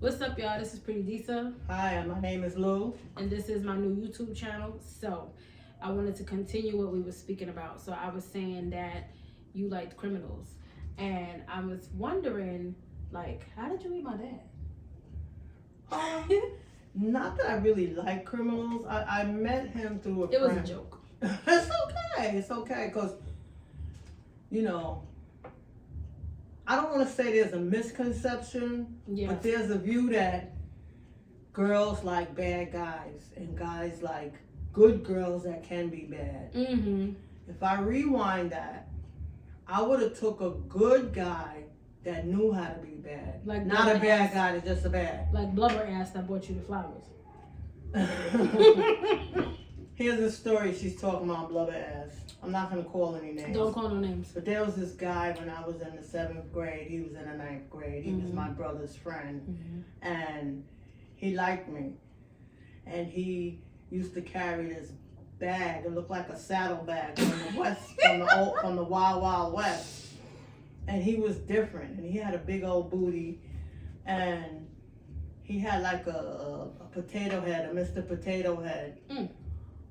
What's up, y'all? This is Pretty Disa. Hi, my name is Lou. And this is my new YouTube channel. So, I wanted to continue what we were speaking about. So, I was saying that you liked criminals. And I was wondering, like, how did you meet my dad? Not that I really like criminals. I met him through a friend. It was a joke. It's okay, because, you know, I don't want to say there's a misconception, but there's a view that girls like bad guys and guys like good girls that can be bad. Mm-hmm. If I rewind that, I would have took a good guy that knew how to be bad. Like not a bad guy that's just a bad. Like blubber ass that bought you the flowers. Here's a story she's talking about blubber ass. I'm not going to call any names. Don't call no names. But there was this guy when I was in the 7th grade. He was in the 9th grade. He was my brother's friend. And he liked me. And he used to carry this bag. It looked like a saddle bag from the west, from the Wild Wild West. And he was different. And he had a big old booty. And he had like a potato head, a Mr. Potato Head.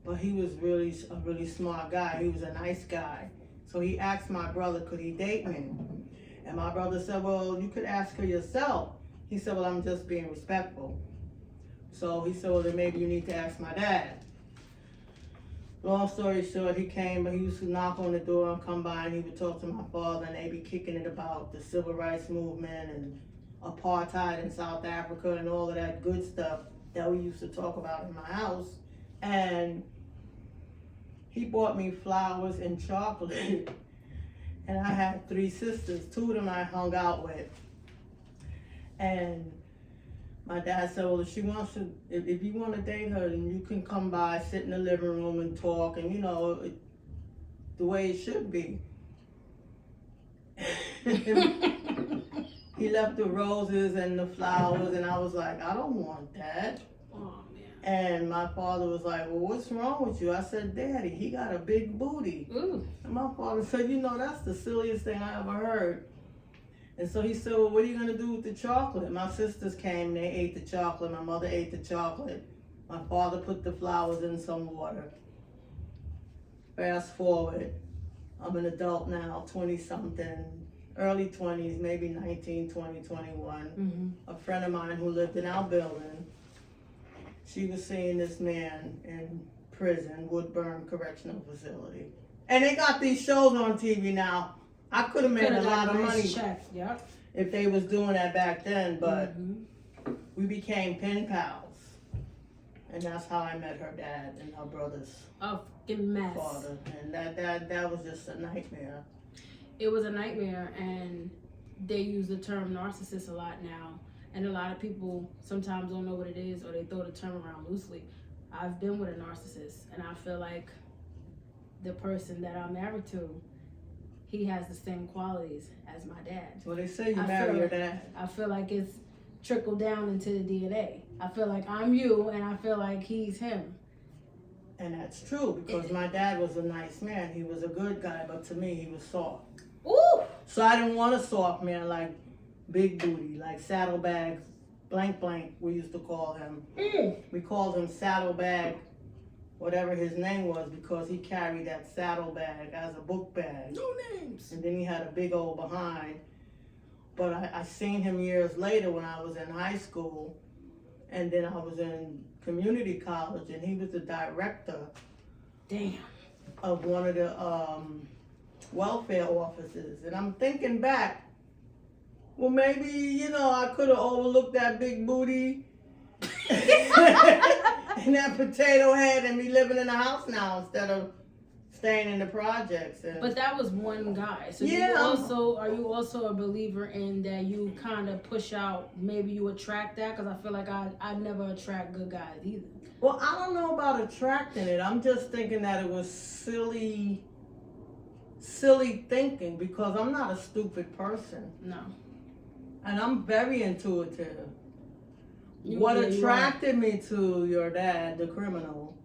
But he was a really smart guy. He was a nice guy. So he asked my brother, could he date me? And my brother said, well, you could ask her yourself. He said, well, I'm just being respectful. So he said, well, then maybe you need to ask my dad. Long story short, he came, but he used to knock on the door and come by, and he would talk to my father, and they'd be kicking it about the civil rights movement and apartheid in South Africa and all of that good stuff that we used to talk about in my house. And he bought me flowers and chocolate. And I had 3 sisters. 2 of them I hung out with. And my dad said, well, if you want to date her, then you can come by, sit in the living room and talk, and, you know, the way it should be. He left the roses and the flowers, and I was like, I don't want that. Oh, man. And my father was like, well, what's wrong with you? I said, Daddy, he got a big booty. Ooh. And my father said, you know, that's the silliest thing I ever heard. And so he said, well, what are you going to do with the chocolate? My sisters came, they ate the chocolate. My mother ate the chocolate. My father put the flowers in some water. Fast forward, I'm an adult now, 20-something, early 20s, maybe 19, 20, 21. A friend of mine who lived in our building, she was seeing this man in prison, Woodburn Correctional Facility. And they got these shows on TV now. I could have made a lot of money if they was doing that back then, but we became pen pals. And that's how I met her dad and her brother's father. And that was just a nightmare. It was a nightmare, and they use the term narcissist a lot now. And a lot of people sometimes don't know what it is, or they throw the term around loosely. I've been with a narcissist, and I feel like the person that I'm married to, he has the same qualities as my dad. Well, they say you marry your dad. I feel like it's trickled down into the DNA. I feel like I'm you, and I feel like he's him. And that's true, because my dad was a nice man. He was a good guy, but to me, he was soft. Ooh! So I didn't want a soft man like big booty, like saddlebag, blank, we used to call him. We called him saddlebag, whatever his name was, because he carried that saddlebag as a book bag. No names. And then he had a big old behind. But I seen him years later when I was in high school, and then I was in community college, and he was the director of one of the welfare offices. And I'm thinking back, well, maybe, you know, I could have overlooked that big booty and that potato head and be living in a house now instead of staying in the projects. But that was one guy. So are you also a believer in that you kind of push out, maybe you attract that? Because I feel like I never attract good guys either. Well, I don't know about attracting it. I'm just thinking that it was silly thinking, because I'm not a stupid person. No. And I'm very intuitive. What attracted me to your dad, the criminal,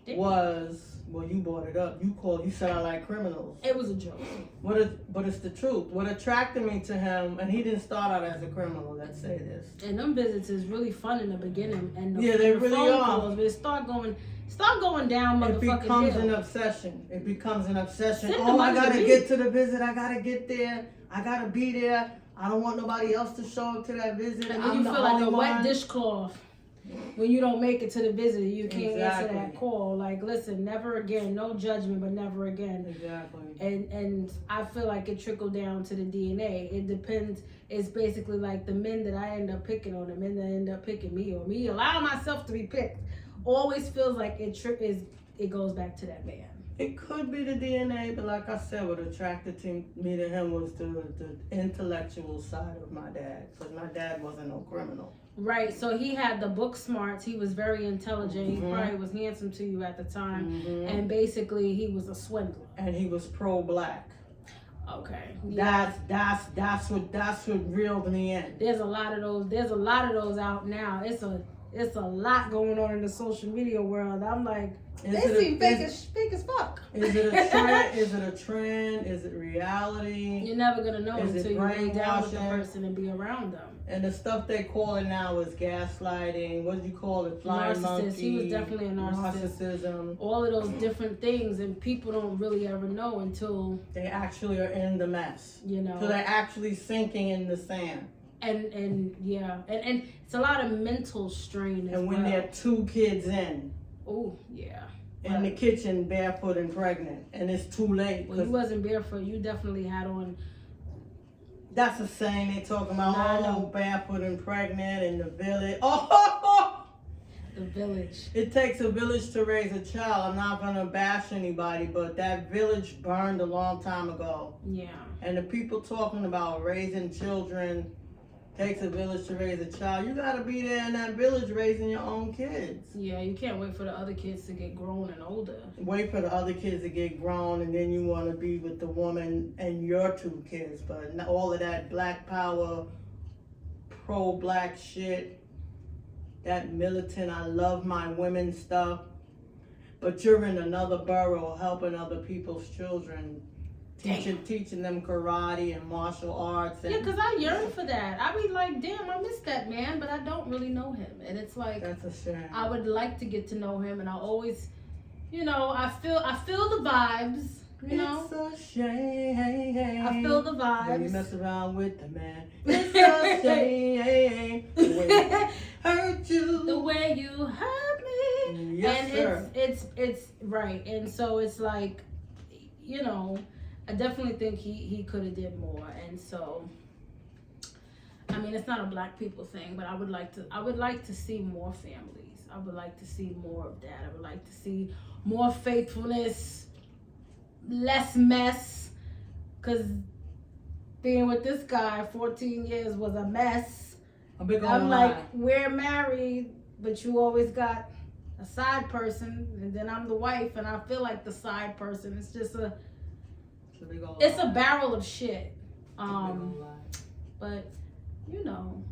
was well, you brought it up. You said I like criminals. It was a joke. But it's the truth. What attracted me to him, and he didn't start out as a criminal, let's say this. And them visits is really fun in the beginning. And Yeah, they really phone are. calls, but start going down, It motherfucking becomes hill. an obsession. It becomes an obsession. Send Oh, them I under the gotta beat. get to the visit. I gotta get there. I gotta be there. I don't want nobody else to show up to that visit. And then I'm you the feel like only a wet one. dishcloth when you don't make it to the visit. You can't answer Exactly. that call. Like, listen, never again. No judgment, but never again. Exactly. And I feel like it trickled down to the DNA. It depends. It's basically like the men that I end up picking or the men that end up picking me or me allowing myself to be picked. Always feels like it goes back to that man. It could be the DNA, but like I said, what attracted me to him was the intellectual side of my dad. Because my dad wasn't no criminal. Right, so he had the book smarts. He was very intelligent. He Mhm. probably was handsome to you at the time. Mhm. And basically, he was a swindler. And he was pro-black. Okay. Yeah. That's what reeled me in. There's a lot of those. There's a lot of those out now. It's a lot going on in the social media world. I'm like, they seem fake as fuck. Is it a trend? Is it a trend? Is it reality? You're never gonna know Is it until you lay down with the brainwashing? person and be around them. And the stuff they call it now is gaslighting. What do you call it? Flying Narcissist. monkey. He was definitely a narcissist. Narcissism. All of those different things, and people don't really ever know until They actually are in the mess. you know. So they're actually sinking in the sand. And yeah, and it's a lot of mental strain as And when well. they're 2 kids in Yeah. the kitchen, barefoot and pregnant, and it's too late. Well, you wasn't barefoot. You definitely had on. That's a saying they talking about. Nah, I Oh, know. barefoot and pregnant in the village. Oh, The village. it takes a village to raise a child. I'm not gonna bash anybody, but that village burned a long time ago. Yeah. And the people talking about raising children, takes a village to raise a child. You gotta be there in that village raising your own kids. Yeah, you can't wait for the other kids to get grown and older. Wait for the other kids to get grown, and then you want to be with the woman and your 2 kids. But all of that black power, pro-black shit, that militant, I love my women stuff. But you're in another borough helping other people's children, teaching them karate and martial arts. And Yeah, because I yearn for that. I be like, damn, I miss that man, but I don't really know him. And it's like, that's a shame. I would like to get to know him, and I always, I feel the vibes, you know? It's a shame. I feel the When you vibes. mess around with the man. It's a shame. The way he hurt you. The way you hurt me. Yes, and sir. it's right. And so it's like, I definitely think he could have did more. And so, I mean, it's not a black people thing, but I would like to see more families. I would like to see more of that. I would like to see more faithfulness, less mess, because being with this guy 14 years was a mess. I'm like, we're married, but you always got a side person, and then I'm the wife, and I feel like the side person. It's just it's a barrel of shit. But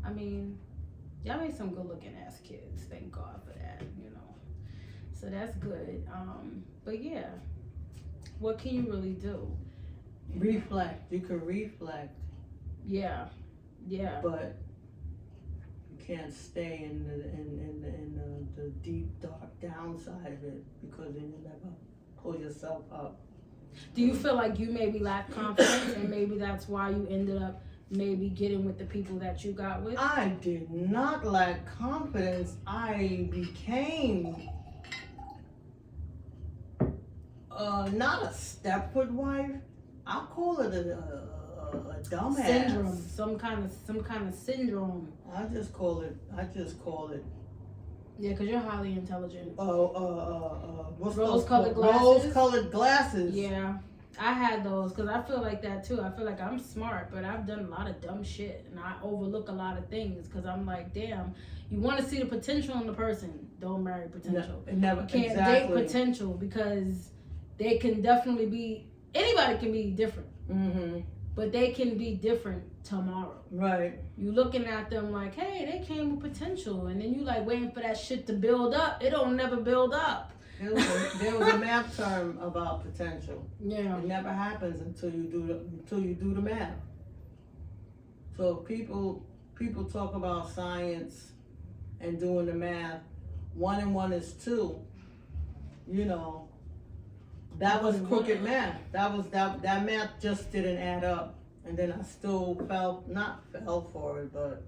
I mean, y'all made some good looking ass kids. Thank God for that. So that's good. But yeah, what can you really do? Reflect. You can reflect. Yeah. But you can't stay in the deep dark downside of it, because then you never pull yourself up. Do you feel like you maybe lack confidence, and maybe that's why you ended up maybe getting with the people that you got with? I did not lack confidence. I became not a Stepford wife. I'll call it a dumbass. Syndrome, some kind of syndrome. I just call it. Yeah, because you're highly intelligent. What's Rose-colored those? glasses? Rose-colored glasses. Yeah, I had those because I feel like that too. I feel like I'm smart, but I've done a lot of dumb shit, and I overlook a lot of things because I'm like, damn, you want to see the potential in the person, don't marry potential. Never. You can't Exactly. date potential because they can definitely be. Anybody can be different, but they can be different tomorrow. Right. You looking at them like, hey, they came with potential, and then you like waiting for that shit to build up. It don't never build up. There was a math term about potential. Yeah. It never happens until you do the math. So if people talk about science and doing the math, 1 and 1 is 2. You know, that was crooked math. That math just didn't add up. And then I still not fell for it, but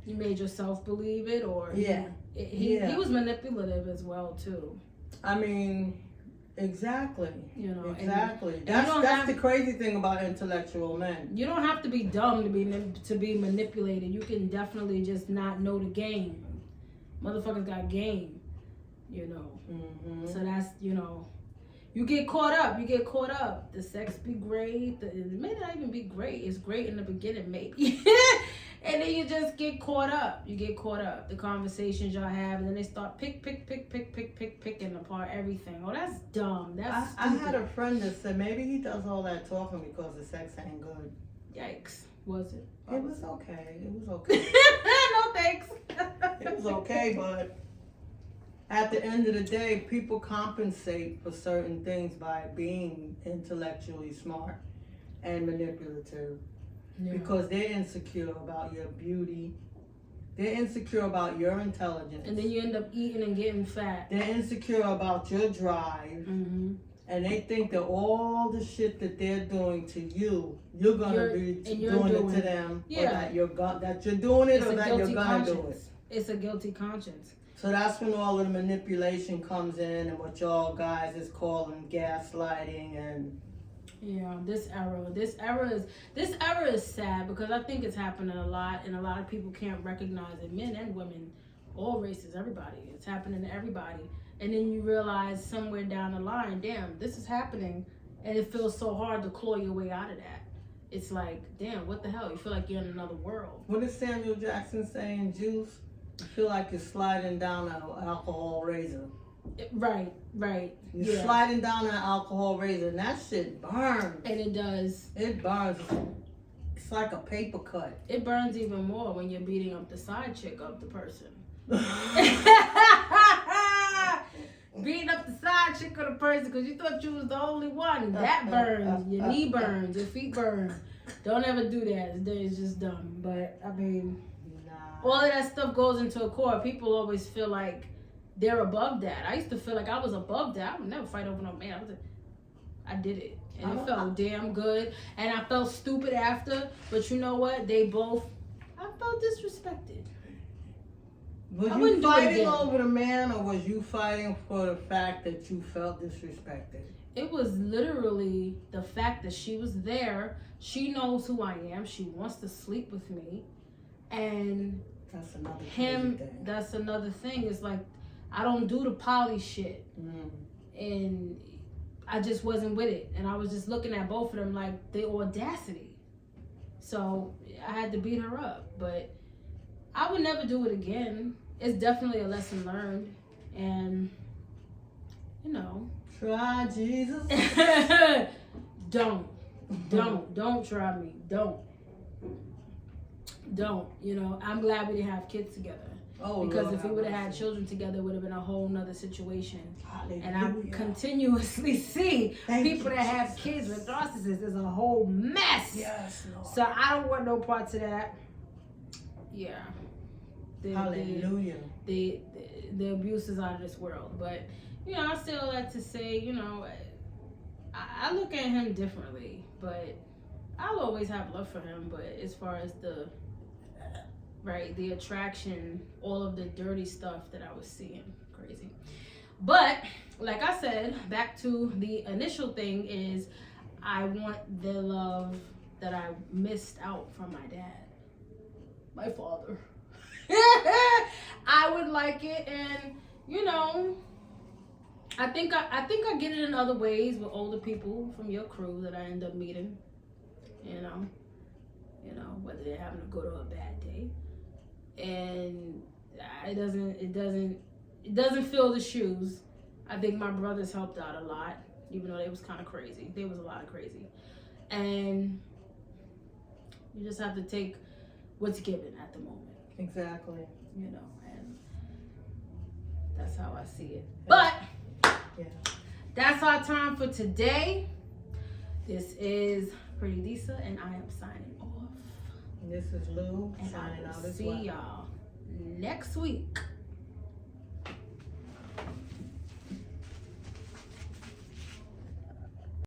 you made yourself believe it, or yeah. He was manipulative as well too. I mean, exactly. You know, exactly. That's the crazy thing about intellectual men. You don't have to be dumb to be manipulated. You can definitely just not know the game. Motherfuckers got game. You know. Mm-hmm. So that's, you know, you get caught up. The sex be great. It may not even be great. It's great in the beginning, maybe. And then you just get caught up. You get caught up. The conversations y'all have, and then they start picking apart everything. Oh, that's dumb. I had a friend that said maybe he does all that talking because the sex ain't good. Yikes. Was it? It was okay. No thanks. It was okay, but at the end of the day, people compensate for certain things by being intellectually smart and manipulative. Yeah. Because they're insecure about your beauty. They're insecure about your intelligence. And then you end up eating and getting fat. They're insecure about your drive. Mm-hmm. And they think that all the shit that they're doing to you, you're gonna be doing it to them. Yeah. Or that you're doing it, or that you're gonna do it. It's a guilty conscience. So that's when all of the manipulation comes in, and what y'all guys is calling gaslighting and. Yeah, this era is sad because I think it's happening a lot, and a lot of people can't recognize it. Men and women, all races, everybody. It's happening to everybody, and then you realize somewhere down the line, damn, this is happening, and it feels so hard to claw your way out of that. It's like, damn, what the hell? You feel like you're in another world. What did Samuel Jackson say in Juice? You feel like you're sliding down an alcohol razor. Right. You're sliding down an alcohol razor, and that shit burns. And it does. It burns. It's like a paper cut. It burns even more when you're beating up the side chick of the person. Beating up the side chick of the person because you thought you was the only one. That burns. Your knee burns. Your feet burn. Don't ever do that. It's just dumb. But, I mean, all of that stuff goes into a core. People always feel like they're above that. I used to feel like I was above that. I would never fight over no man. I did it. And it felt damn good. And I felt stupid after. But you know what? I felt disrespected. Was you fighting over the man, or was you fighting for the fact that you felt disrespected? It was literally the fact that she was there. She knows who I am. She wants to sleep with me. And that's another thing. That's another thing. It's like, I don't do the poly shit. And I just wasn't with it. And I was just looking at both of them like the audacity. So I had to beat her up. But I would never do it again. It's definitely a lesson learned. And, you know. Try Jesus. Don't try me. Don't. You know, I'm glad we didn't have kids together. Because Lord, if we would have had children together, it would have been a whole nother situation. Hallelujah. And I continuously see people that have kids with narcissists is a whole mess. Yes, Lord. So I don't want no parts of that. Yeah. Hallelujah. The abuse is out of this world. But, you know, I still like to say, you know, I look at him differently. But I'll always have love for him. But as far as the attraction, all of the dirty stuff that I was seeing, crazy. But like I said, back to the initial thing is I want the love that I missed out from my dad, my father. I would like it, and you know, I think I get it in other ways with older people from your crew that I end up meeting. You know, whether they're having a good or a bad day. And it doesn't fill the shoes. I think my brothers helped out a lot, even though they was kind of crazy. There was a lot of crazy, and you just have to take what's given at the moment. Exactly. You know, and that's how I see it. But Yeah. That's our time for today. This is Pretty Disa, and I am signing off. And this is Lou And signing I will out as see well. y'all next week.